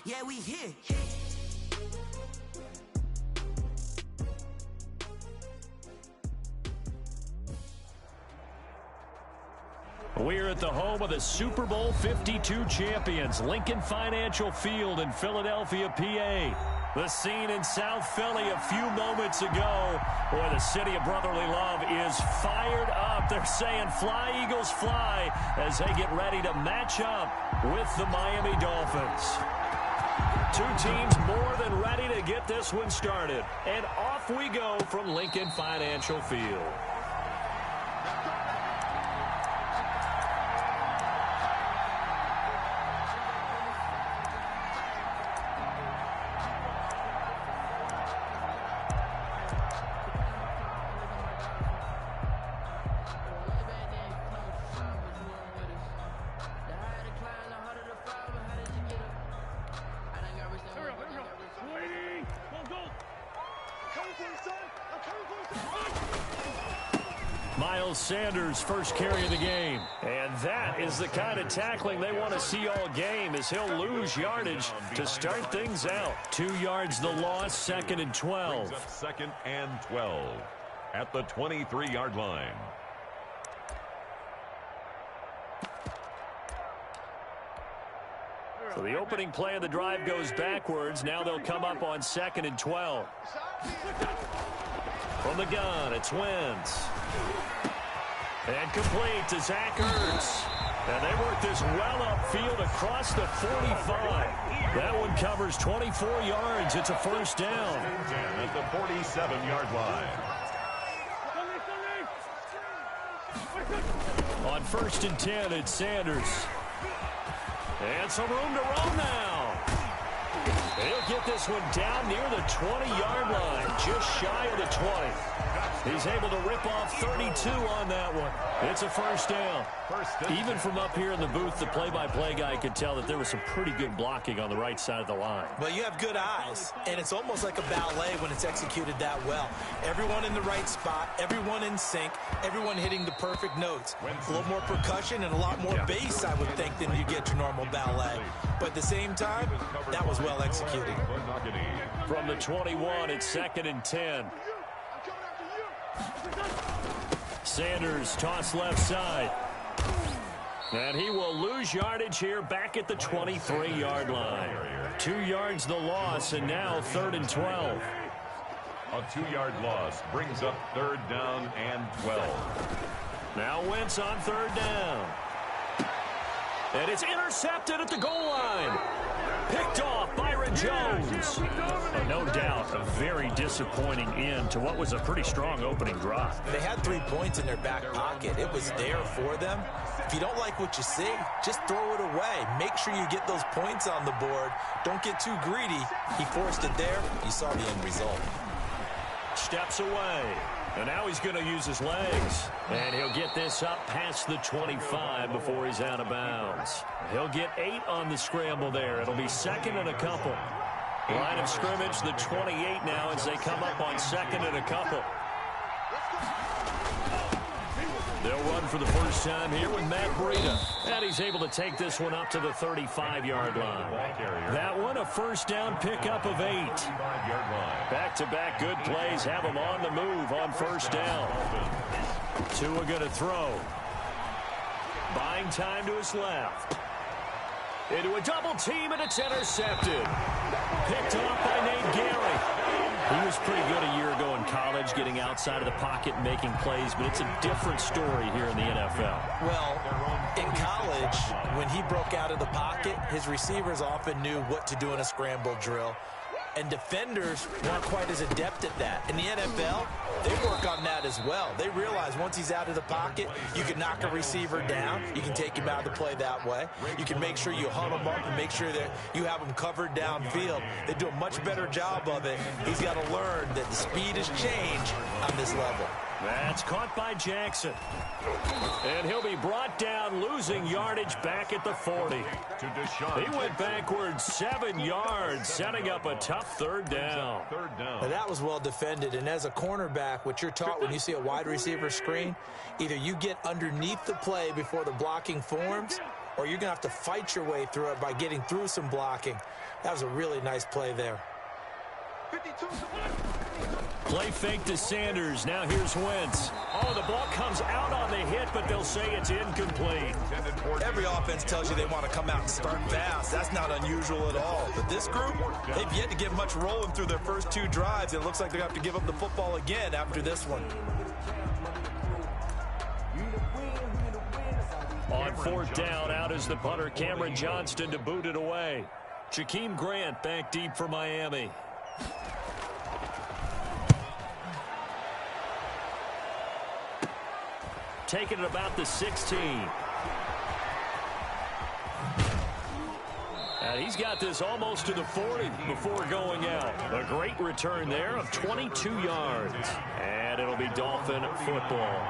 Yeah, we here. We're at the home of the Super Bowl 52 champions, Lincoln Financial Field in Philadelphia, PA. The scene in South Philly a few moments ago, where the city of brotherly love is fired up. They're saying, "Fly, Eagles, fly," as they get ready to match up with the Miami Dolphins. Two teams more than ready to get this one started. And off we go from Lincoln Financial Field. Sanders first carry of the game. And that is the kind of tackling they want to see all game, as he'll lose yardage to start things out. 2 yards the loss, 2nd and 12. 2nd and 12 at the 23-yard line. So the opening play of the drive goes backwards. Now they'll come up on 2nd and 12. From the gun, it's Wentz. And complete to Zach Ertz. And they work this well upfield across the 45. That one covers 24 yards. It's a first down. At the 47-yard line. On 1st and 10, it's Sanders. And some room to roam now. He'll get this one down near the 20-yard line, just shy of the 20. He's able to rip off 32 on that one. It's a first down. Even from up here in the booth, the play-by-play guy could tell that there was some pretty good blocking on the right side of the line. Well, you have good eyes, and it's almost like a ballet when it's executed that well. Everyone in the right spot, everyone in sync, everyone hitting the perfect notes. A little more percussion and a lot more bass, I would think, than you get your normal ballet. But at the same time, that was well executed. From the 21, it's 2nd and 10. Sanders toss left side. And he will lose yardage here back at the 23-yard line. 2 yards the loss, and now 3rd and 12. A 2-yard loss brings up 3rd down and 12. Now Wentz on 3rd down. And it's intercepted at the goal line. Picked off Byron Jones. And no doubt a very disappointing end to what was a pretty strong opening drive. They had 3 points in their back pocket. It was there for them. If you don't like what you see, just throw it away. Make sure you get those points on the board. Don't get too greedy. He forced it there. You saw the end result. Steps away. And now he's going to use his legs. And he'll get this up past the 25 before he's out of bounds. He'll get 8 on the scramble there. It'll be 2nd and a couple. Line of scrimmage, the 28 now as they come up on 2nd and a couple. They'll run for the first time here with Matt Breida. And he's able to take this one up to the 35-yard line. That one, a first down pickup of 8. Back-to-back good plays have him on the move on first down. Tua going to throw. Buying time to his left. Into a double team, and it's intercepted. Picked off by Nate Gary. He was pretty good a year ago in college, getting outside of the pocket and making plays, but it's a different story here in the NFL. Well, in college, when he broke out of the pocket, his receivers often knew what to do in a scramble drill. And defenders weren't quite as adept at that. In the NFL, they work on that as well. They realize once he's out of the pocket, you can knock a receiver down. You can take him out of the play that way. You can make sure you hunt him up and make sure that you have him covered downfield. They do a much better job of it. He's got to learn that the speed has changed on this level. That's caught by Jackson. And he'll be brought down, losing yardage back at the 40. He went backwards 7 yards, setting up a tough 3rd down. Now that was well defended, and as a cornerback, what you're taught when you see a wide receiver screen, either you get underneath the play before the blocking forms, or you're going to have to fight your way through it by getting through some blocking. That was a really nice play there. Play fake to Sanders. Now here's Wentz. Oh, the ball comes out on the hit, but they'll say it's incomplete. Every offense tells you they want to come out and start fast. That's not unusual at all. But this group, they've yet to get much rolling through their first 2 drives. It looks like they have to give up the football again after this one. On 4th down, out is the punter, Cameron Johnston, to boot it away. Jakeem Grant back deep for Miami. Taking it about the 16. And he's got this almost to the 40 before going out. A great return there of 22 yards. And it'll be Dolphin football.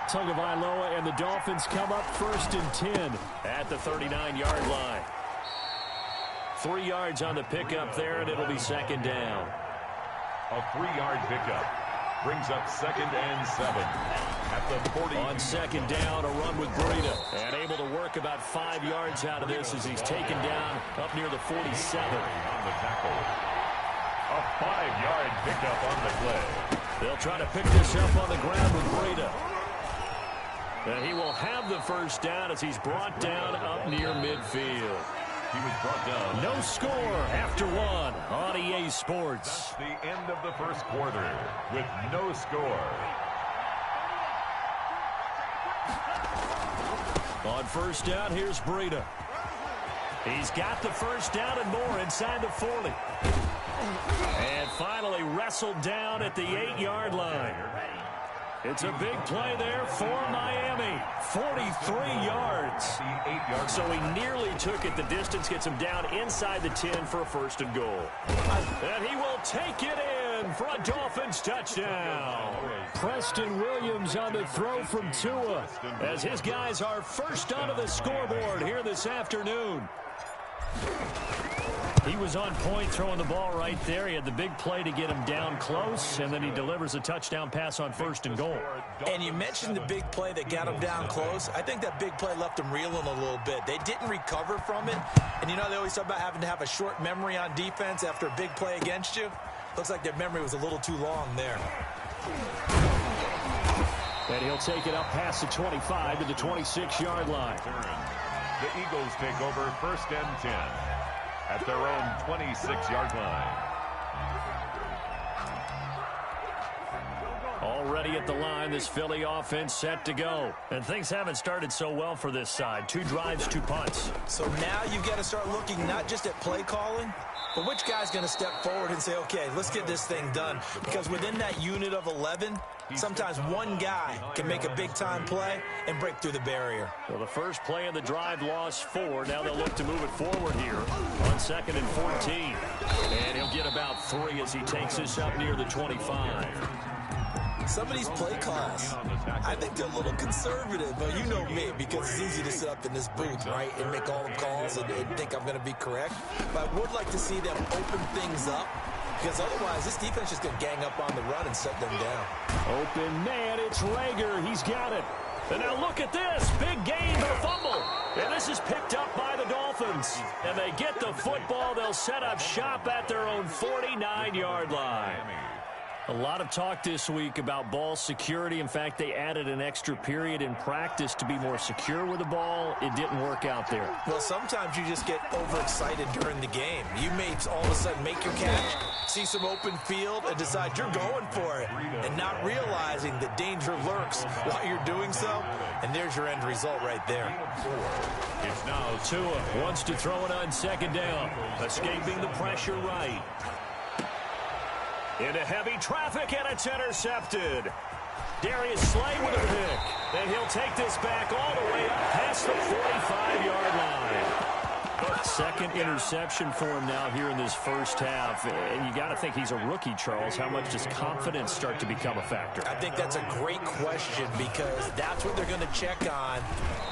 Tagovailoa and the Dolphins come up 1st and 10 at the 39-yard line. 3 yards on the pickup there, and it'll be 2nd down. A 3-yard pickup brings up 2nd and 7 at the 40. On 2nd down, a run with Breida, and able to work about 5 yards out of this as he's taken down up near the 47. On the tackle. A 5-yard pickup on the play. They'll try to pick this up on the ground with Breida. And he will have the 1st down as he's brought down up near midfield. He was brought down. No score after 1 on EA Sports. That's the end of the first quarter with no score. On 1st down, here's Breida. He's got the 1st down and more inside the 40. And finally wrestled down at the 8-yard line. It's a big play there for Miami. 43 yards. So he nearly took it the distance, gets him down inside the 10 for a 1st and goal. And he will take it in for a Dolphins touchdown. Preston Williams on the throw from Tua as his guys are first onto the scoreboard here this afternoon. He was on point throwing the ball right there. He had the big play to get him down close, and then he delivers a touchdown pass on 1st and goal. And you mentioned the big play that got him down close. I think that big play left him reeling a little bit. They didn't recover from it. And you know, they always talk about having to have a short memory on defense after a big play against you. Looks like their memory was a little too long there. And he'll take it up past the 25 to the 26-yard line. The Eagles take over 1st and 10 at their own 26-yard line. Already at the line, this Philly offense set to go. And things haven't started so well for this side. 2 drives, 2 punts. So now you've got to start looking not just at play calling, but which guy's going to step forward and say, okay, let's get this thing done. Because within that unit of 11, sometimes one guy can make a big-time play and break through the barrier. Well, the first play of the drive lost 4. Now they'll look to move it forward here on 2nd and 14. And he'll get about 3 as he takes this up near the 25. Some of these play calls, I think they're a little conservative, but you know me, because it's easy to sit up in this booth, right, and make all the calls and think I'm going to be correct. But I would like to see them open things up, because otherwise this defense is going to gang up on the run and shut them down. Open man, it's Rager. He's got it. And now look at this. Big gain, the fumble. And this is picked up by the Dolphins. And they get the football. They'll set up shop at their own 49-yard line. A lot of talk this week about ball security. In fact, they added an extra period in practice to be more secure with the ball. It didn't work out there. Well, sometimes you just get overexcited during the game. You may all of a sudden make your catch, see some open field, and decide you're going for it, and not realizing the danger lurks while you're doing so. And there's your end result right there. It's now Tua wants to throw it on 2nd down, escaping the pressure right. Into heavy traffic, and it's intercepted. Darius Slay with a pick. And he'll take this back all the way up past the 45-yard line. 2nd interception for him now here in this first half. And you got to think he's a rookie, Charles. How much does confidence start to become a factor? I think that's a great question, because that's what they're going to check on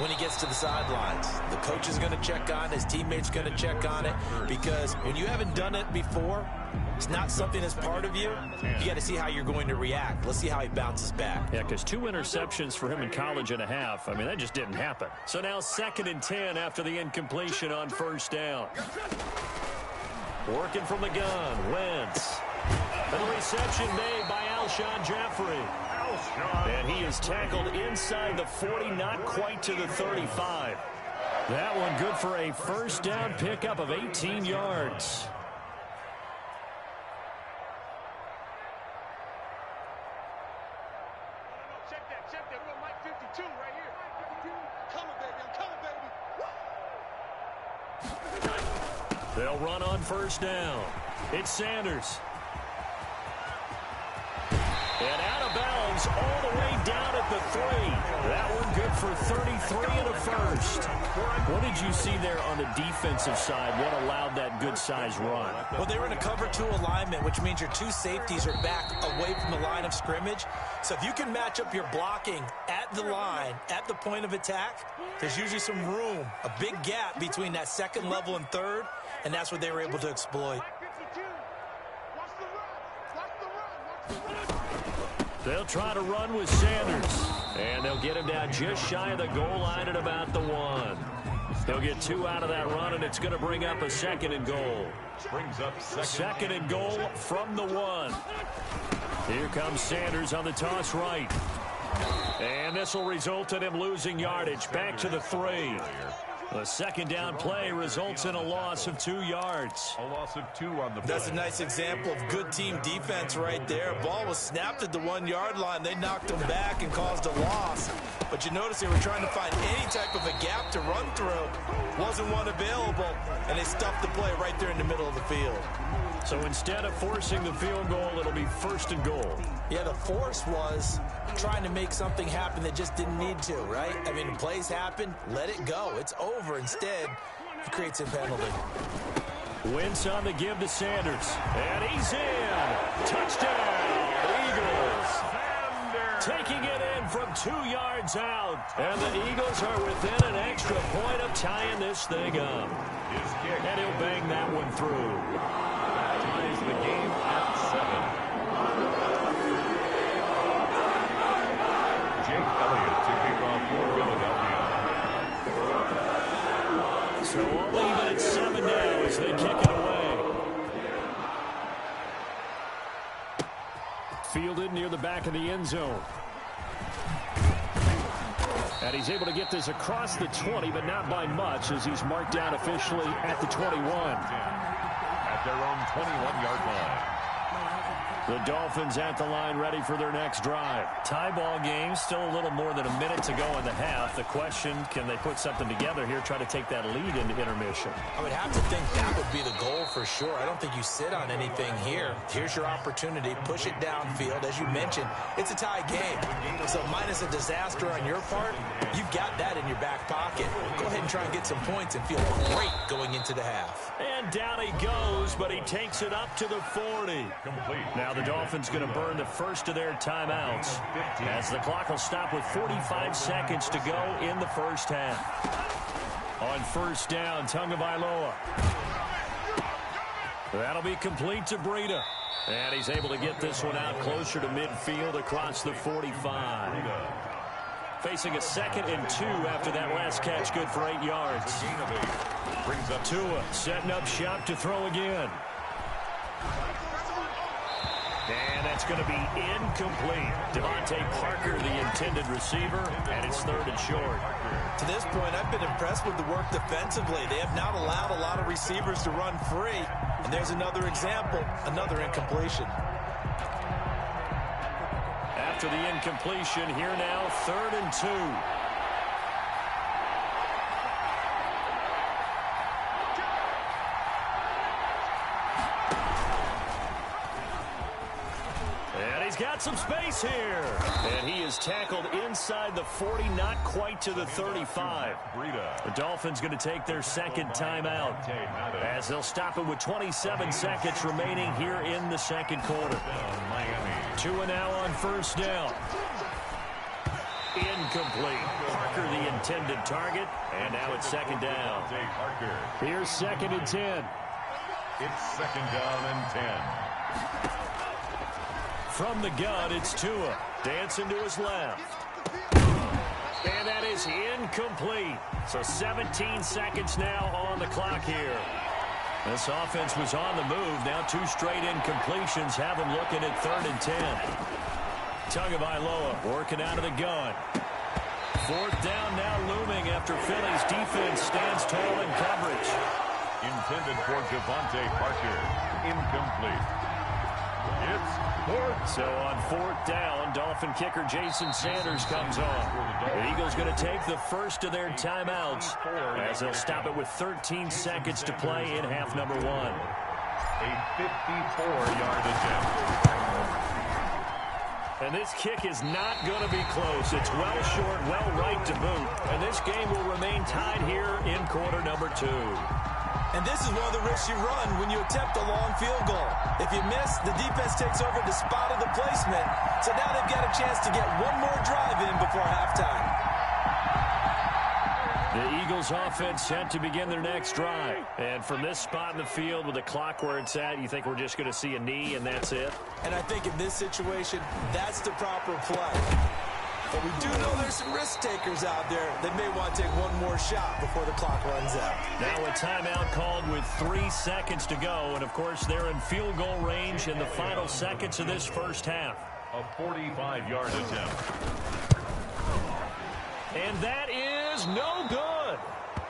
when he gets to the sidelines. The coach is going to check on, his teammates going to check on it, because when you haven't done it before, it's not something that's part of you. You got to see how you're going to react. Let's see how he bounces back. Yeah, because 2 interceptions for him in college and a half. I mean, that just didn't happen. So now 2nd and 10 after the incompletion on 1st down. Working from the gun, Wentz. And the reception made by Alshon Jeffrey. And he is tackled inside the 40, not quite to the 35. That one good for a first down pickup of 18 yards. Check that. We're Mike 52 right here. I'm coming, baby. They'll run on first down. It's Sanders. And out of bounds all the way down at the 3. That one good for 33 and a first. What did you see there on the defensive side? What allowed that good-sized run? Well, they were in a cover 2 alignment, which means your 2 safeties are back away from the line of scrimmage. So if you can match up your blocking at the line, at the point of attack, there's usually some room, a big gap between that second level and third, and that's what they were able to exploit. They'll try to run with Sanders, and they'll get him down just shy of the goal line at about the 1. They'll get 2 out of that run, and it's going to bring up a 2nd and goal. Brings up Second and goal from the 1. Here comes Sanders on the toss right. And this will result in him losing yardage back to the 3. A second down play results in a loss of 2 yards. A loss of 2 on the play. That's a nice example of good team defense right there. Ball was snapped at the 1-yard line. They knocked him back and caused a loss. But you notice they were trying to find any type of a gap to run through. Wasn't one available, and they stuffed the play right there in the middle of the field. So instead of forcing the field goal, it'll be 1st and goal. Yeah, the force was trying to make something happen that just didn't need to, right? I mean, plays happen, let it go. It's over. Instead, it creates a penalty. Wentz on the give to Sanders. And he's in. Touchdown, Eagles. Taking it in from 2 yards out. And the Eagles are within an extra point of tying this thing up. And he'll bang that one through. Ties the game at 7. Jake Elliott to kick off for Philadelphia. So all even at 7 now as they kick it away. Fielded near the back of the end zone. And he's able to get this across the 20, but not by much as he's marked down officially at the 21. At their own 21-yard line. The Dolphins at the line ready for their next drive. Tie ball game, still a little more than a minute to go in the half. The question, can they put something together here, try to take that lead into intermission? I would have to think that would be the goal for sure. I don't think you sit on anything here. Here's your opportunity. Push it downfield. As you mentioned, it's a tie game. So minus a disaster on your part, you've got that in your back pocket. Go ahead and try and get some points and feel great going into the half. And down he goes, but he takes it up to the 40. Complete. Now the Dolphins going to burn the first of their timeouts as the clock will stop with 45 seconds to go in the first half. On first down, Tagovailoa. That'll be complete to Breida. And he's able to get this one out closer to midfield across the 45. Facing a 2nd and 2 after that last catch, good for 8 yards. Brings up Tua setting up shop to throw again. And that's going to be incomplete. Devontae Parker, the intended receiver, and it's 3rd and short. To this point, I've been impressed with the work defensively. They have not allowed a lot of receivers to run free. And there's another example, another incompletion. After the incompletion, here now, 3rd and 2. Got some space here. And he is tackled inside the 40, not quite to the 35. The Dolphins going to take their 2nd timeout as they'll stop it with 27 seconds remaining here in the 2nd quarter. Tua now on first down. Incomplete. Parker the intended target, and now it's 2nd down. Here's 2nd and 10. It's 2nd down and 10. From the gun, it's Tua. Dancing to his left. And that is incomplete. So 17 seconds now on the clock here. This offense was on the move. Now 2 straight incompletions have them looking at 3rd and 10. Tagovailoa working out of the gun. 4th down now looming after Philly's defense stands tall in coverage. Intended for Devontae Parker. Incomplete. It's 4th. So on 4th down, Dolphin kicker Jason Sanders comes on. The Eagles going to take the first of their timeouts as they'll stop it with 13 seconds to play in half number 1. A 54-yard attempt. And this kick is not going to be close. It's well short, well right to boot. And this game will remain tied here in quarter number 2. And this is one of the risks you run when you attempt a long field goal. If you miss, the defense takes over the spot of the placement. So now they've got a chance to get one more drive in before halftime. The Eagles offense set to begin their next drive. And from this spot in the field with the clock where it's at, you think we're just going to see a knee and that's it? And I think in this situation, that's the proper play. But we do know there's some risk takers out there that may want to take one more shot before the clock runs out. Now a timeout called with 3 seconds to go. And, of course, they're in field goal range in the final seconds of this first half. A 45-yard attempt. And that is no good.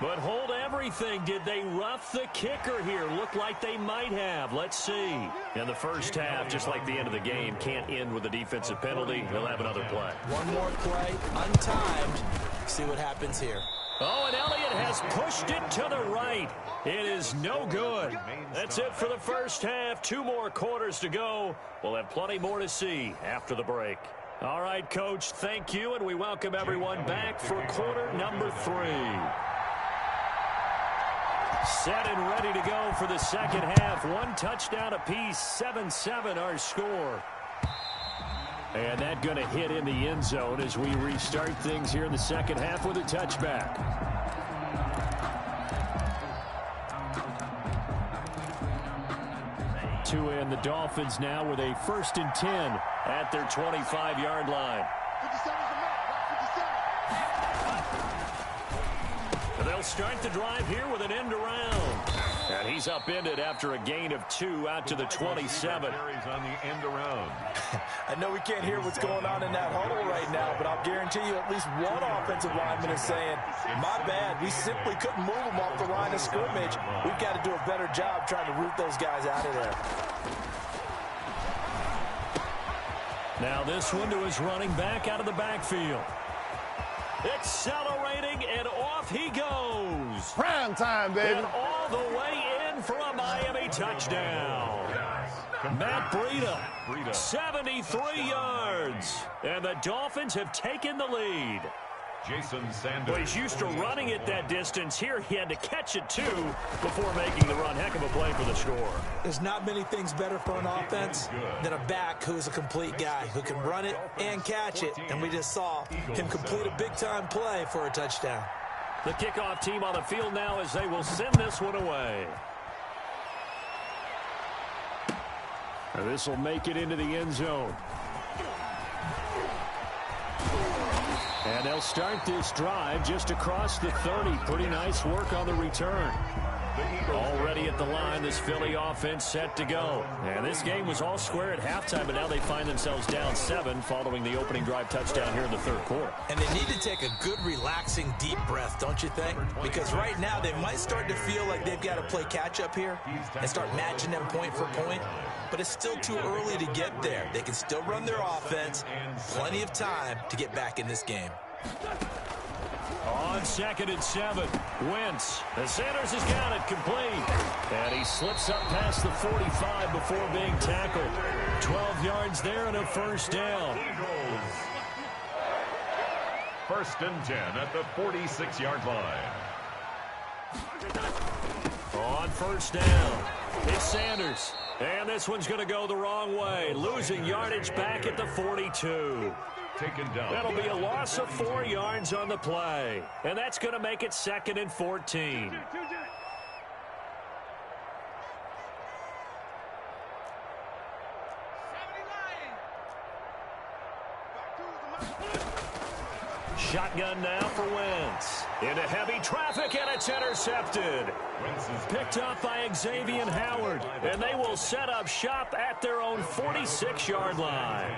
But hold everything. Did they rough the kicker here? Looked like they might have. Let's see. In the first half, just like the end of the game, can't end with a defensive penalty. He'll have another play. One more play, untimed. See what happens here. Oh, and Elliott has pushed it to the right. It is no good. That's it for the first half. 2 more quarters to go. We'll have plenty more to see after the break. All right, Coach, thank you, and we welcome everyone back for quarter number 3. Set and ready to go for the second half. 1 touchdown apiece, 7-7 our score. And that going to hit in the end zone as we restart things here in the second half with a touchback. To end the Dolphins now with a 1st and 10 at their 25-yard line. 57's the mark. 57. They'll start the drive here with an end around. And he's upended after a gain of 2 out to the 27. On the end around. I know we can't hear what's going on in that huddle right now, but I'll guarantee you at least one offensive lineman is saying, my bad, we simply couldn't move them off the line of scrimmage. We've got to do a better job trying to root those guys out of there. Now this one to his running back out of the backfield. Accelerating, and off he goes. Prime time, baby. And all the way in for a Miami touchdown. Matt Breida, 73 yards. And the Dolphins have taken the lead. Jason Sanders. Well, he's used to running it that distance. Here he had to catch it, too, before making the run. Heck of a play for the score. There's not many things better for an offense than a back who's a complete guy who can run it and catch it. And we just saw him complete a big-time play for a touchdown. The kickoff team on the field now as they will send this one away. And this will make it into the end zone. And they'll start this drive just across the 30. Pretty nice work on the return. Already at the line, this Philly offense set to go. And this game was all square at halftime, but now they find themselves down 7 following the opening drive touchdown here in the 3rd quarter. And they need to take a good, relaxing, deep breath, don't you think? Because right now they might start to feel like they've got to play catch-up here and start matching them point for point. But it's still too early to get there. They can still run their offense. Plenty of time to get back in this game. On 2nd and 7, Wentz. And Sanders has got it complete. And he slips up past the 45 before being tackled. 12 yards there and a 1st down. 1st and 10 at the 46-yard line. On 1st down, it's Sanders. And this one's going to go the wrong way. Losing yardage back at the 42. Taken down. That'll be a loss of 4 yards on the play. And that's going to make it 2nd and 14. Shotgun now for Wentz. Into heavy traffic, and it's intercepted. Picked up by Xavier Howard, and they will set up shop at their own 46-yard line.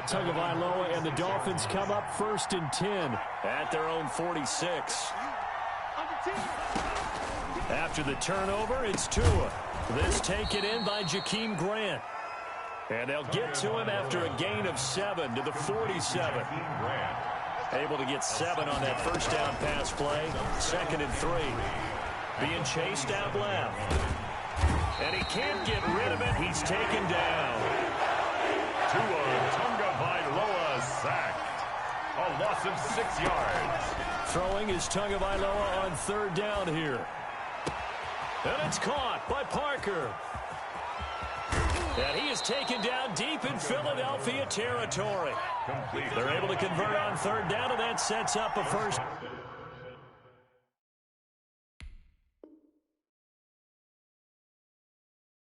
Tagovailoa and the Dolphins come up 1st and 10 at their own 46. After the turnover, it's Tua. This taken in by Jakeem Grant. And they'll get to him after a gain of 7 to the 47. Able to get 7 on that first down pass play. 2nd and 3. Being chased out left. And he can't get rid of it. He's taken down. Tua Tagovailoa sacked. A loss of 6 yards. Throwing is Tagovailoa on 3rd down here. And it's caught by Parker. And he is taken down deep in Philadelphia territory. They're able to convert on 3rd down, and that sets up a first.